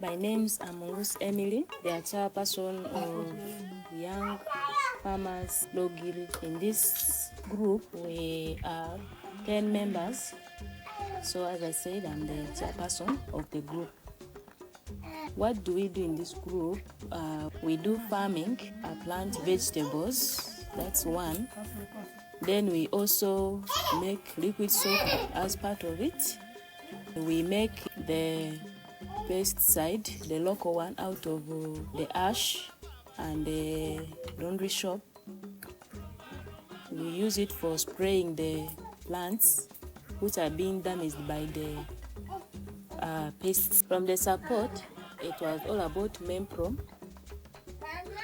by names, I'm Emily, the chairperson of Young Farmers Logiri. In this group, we are 10 members. So as I said, I'm the chairperson of the group. What do we do in this group? We do farming, plant vegetables, that's one. Then we also make liquid soap as part of it. We make the pesticide, the local one, out of the ash and the laundry shop. We use it for spraying the plants which are being damaged by the pests. From the support, it was all about MEMPRO.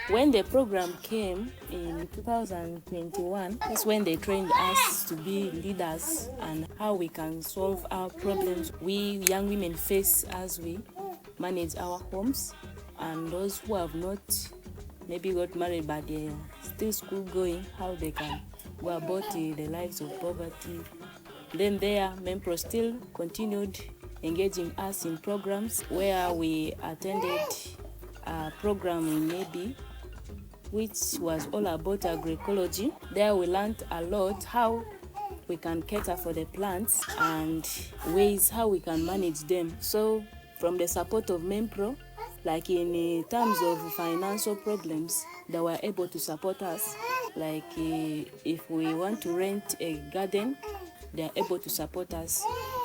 When the program came in 2021, that's when they trained us to be leaders and how we can solve our problems we young women face as we manage our homes, and those who have not maybe got married but they are still school going, how they can go about the lives of poverty. Then there, MEMPRO still continued engaging us in programs where we attended a program in Maybe, which was all about agroecology. There we learned a lot how we can cater for the plants and ways how we can manage them. So from the support of MEMPRO, like in terms of financial problems, they were able to support us. Like if we want to rent a garden, they are able to support us.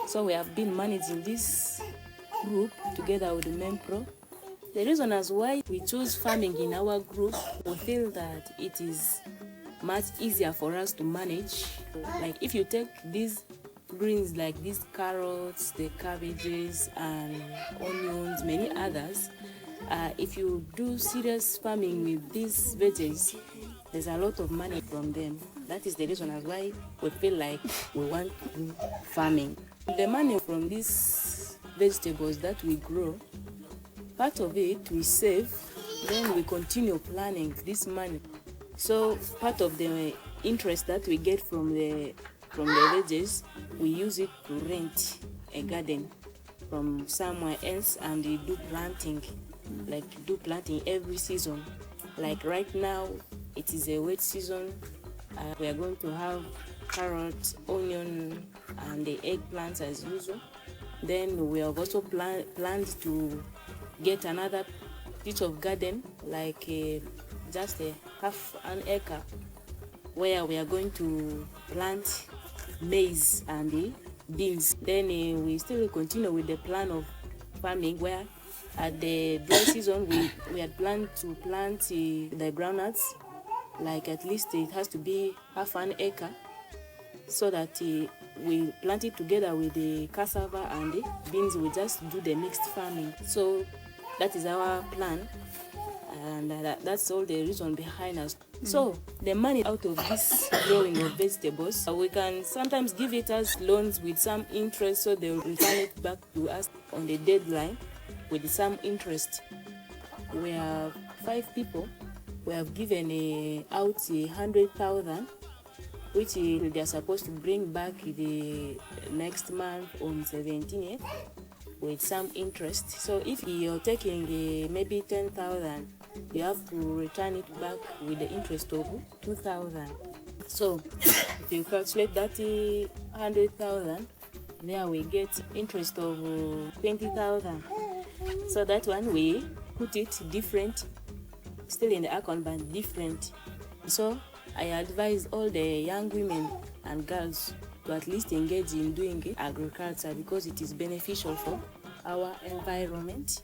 So we have been managing this group together with the MEMPRO. The reason as why we choose farming in our group, we feel that it is much easier for us to manage. Like if you take these greens like these carrots, the cabbages and onions, many others, if you do serious farming with these veggies, there's a lot of money from them. That is the reason as why we feel like we want to do farming. The money from these vegetables that we grow, part of it we save, then we continue planning this money. So part of the interest that we get from the veggies, we use it to rent a garden from somewhere else and we do planting, like do planting every season. Like right now, it is a wet season. We are going to have carrots, onion, and the eggplants as usual. Then we have also planned to get another piece of garden, like just a half an acre, where we are going to plant maize and the beans. Then we still continue with the plan of farming, where at the dry season we had planned to plant the groundnuts, like at least it has to be half an acre, so that we plant it together with the cassava and the beans. We just do the mixed farming. So that is our plan, and that's all the reason behind us. So the money out of this growing of vegetables, we can sometimes give it as loans with some interest, so they will return it back to us on the deadline with some interest. We have 5 people. We have given out 100,000, which they are supposed to bring back the next month on 17th with some interest. So if you're taking maybe 10,000, you have to return it back with the interest of 2,000. So if you calculate that 100,000, there we get interest of 20,000. So that one we put it different, still in the account but different. So I advise all the young women and girls to at least engage in doing agriculture, because it is beneficial for our environment,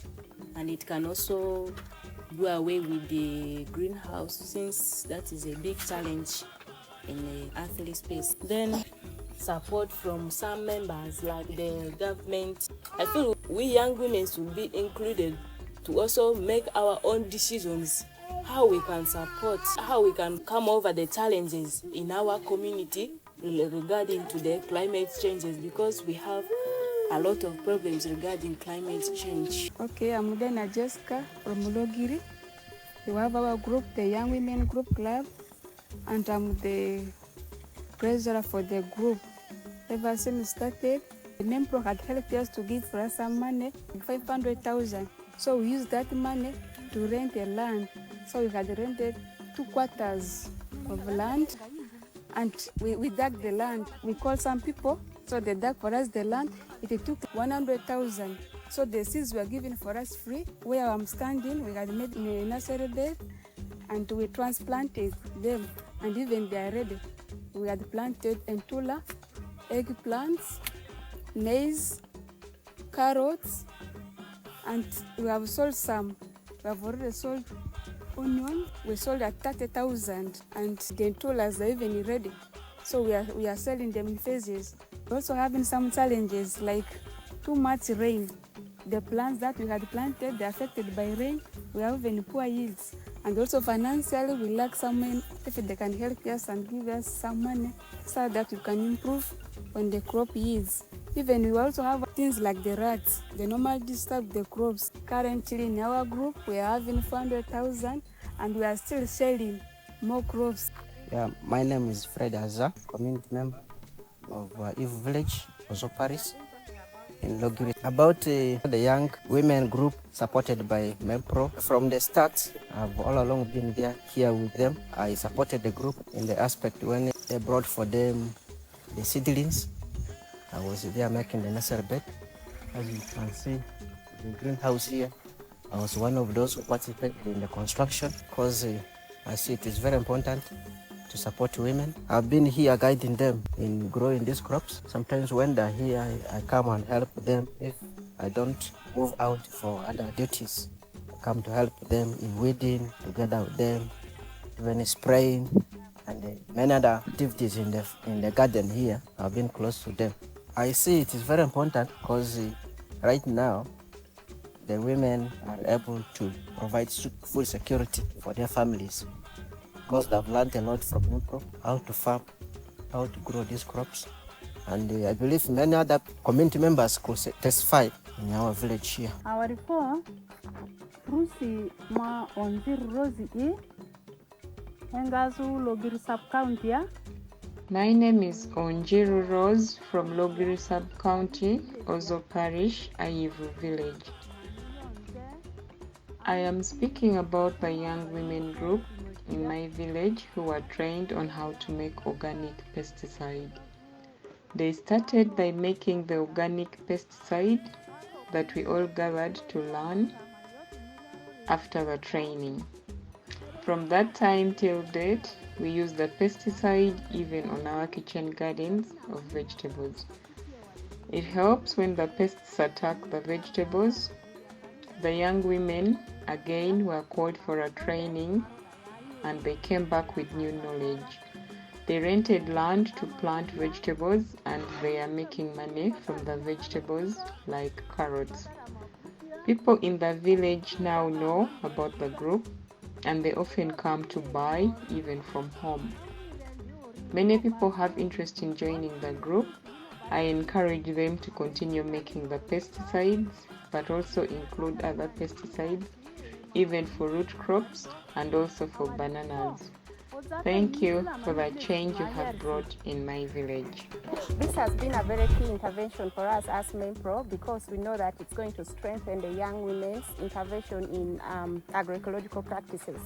and it can also do away with the greenhouse, since that is a big challenge in the earthly space. Then support from some members like the government. I feel we young women should be included to also make our own decisions, how we can support, how we can come over the challenges in our community regarding to the climate changes, because we have a lot of problems regarding climate change. Okay, I'm Dana Jessica from Logiri. We have our group, the Young Women Group Club, and I'm the treasurer for the group. Ever since it started, The Mempro had helped us to give for us some money, 500,000. So we used that money to rent a land. So we had rented 2 quarters of land, and we dug the land. We called some people, so they dug for us the land. It took 100,000. So the seeds were given for us free. Where I'm standing, we had made a nursery bed, and we transplanted them, and even they are ready. We had planted entula, eggplants, maize, carrots, and we have sold some. We have already sold onion. We sold at 30,000, and the entulas are even ready. So we are selling them in phases. We're also having some challenges like too much rain. The plants that we had planted, they're affected by rain. We have even poor yields. And also financially, we lack someone if they can help us and give us some money so that we can improve on the crop yields. Even we also have things like the rats. They normally disturb the crops. Currently in our group, we are having 400,000, and we are still selling more crops. Yeah, my name is Fred Azza, community member of Eve Village, Ozo Paris, in Logiri. About the young women group supported by MEPRO. From the start, I've all along been here with them. I supported the group in the aspect when they brought for them the seedlings. I was there making the nursery bed. As you can see, the greenhouse here, I was one of those who participated in the construction because I see it is very important to support women. I've been here guiding them in growing these crops. Sometimes when they're here, I come and help them if I don't move out for other duties. I come to help them in weeding, together with them, even spraying, and many other activities in the garden here. I've been close to them. I see it is very important because right now, the women are able to provide food security for their families because they've learned a lot from MEPRO, how to farm, how to grow these crops. And I believe many other community members could testify in our village here. Our reform, Rusi ma onzir Rosi Engazu Logiri sub-county. My name is Onjiru Rose from Logiri sub-county, Ozo Parish, Aivu village. I am speaking about the young women group in my village who were trained on how to make organic pesticide. They started by making the organic pesticide that we all gathered to learn after the training. From that time till date, we use the pesticide even on our kitchen gardens of vegetables. It helps when the pests attack the vegetables. The young women again were called for a training and they came back with new knowledge. They rented land to plant vegetables and they are making money from the vegetables like carrots. People in the village now know about the group and they often come to buy even from home. Many people have interest in joining the group. I encourage them to continue making the pesticides, but also include other pesticides, even for root crops and also for bananas. Thank you for the change you have brought in my village. This has been a very key intervention for us as MEPRO because we know that it's going to strengthen the young women's intervention in agroecological practices.